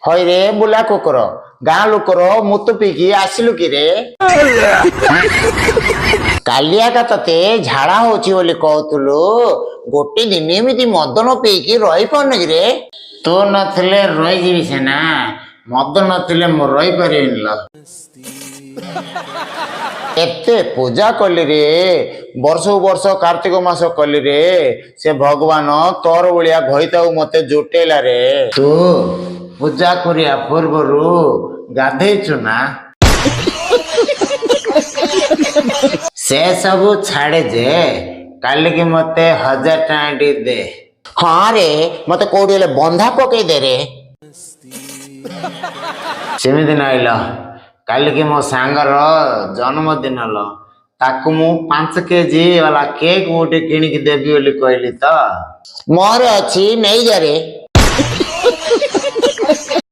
ହଇରେ ବୁଲା କୁକୁର ଗାଁ ଲୋକର ମୁତୁ ପିଇକି ଆସିଲୁ କି ରେ? କାଲିଆକା ତତେ ଝାଡା ହଉଛି ବୋଲି କହୁଥିଲୁ, ଗୋଟେ ଦିନ ଏମିତି ମଦ ନ ପିଇକି ରହିପାରୁନି କି ରେ? ତୁ ନଥିଲେ ରହିଯିବି ସିନା, ମଦ ନଥିଲେ ମୁଁ ରହିପାରିବିନି ଲୋ। ଏତେ ପୂଜା କଲି ରେ, ବର୍ଷକୁ ବର୍ଷ କାର୍ତ୍ତିକ ମାସ କଲି ରେ, ସେ ଭଗବାନ ତୋର ଭଳିଆ ଘଇତାକୁ ମତେ ଜୁଟେଇଲା ରେ। ତୁ ପୂଜା କରିବା ପୂର୍ବରୁ ଗାଧେଇଛୁ ନା? ସେ ସବୁ ଛାଡେ ଯେ, କାଲିକି ମତେ 1000 ଟଙ୍କା ଟିକେ ଦେ। ହଁ ରେ, ମତେ କୋଉଠି ହେଲେ ବନ୍ଧା ପକେଇ ଦେ ରେ। ସେମିତି ନାଇଁ ଲ, କାଲିକି ମୋ ସାଙ୍ଗର ଜନ୍ମଦିନ ଲ, ତାକୁ ମୁଁ 5 କେଜି ବାଲା କେକ୍ ଗୋଟେ କିଣିକି ଦେବି ବୋଲି କହିଲି ତ। ମୋର ଅଛି ନେଇଯାରେ।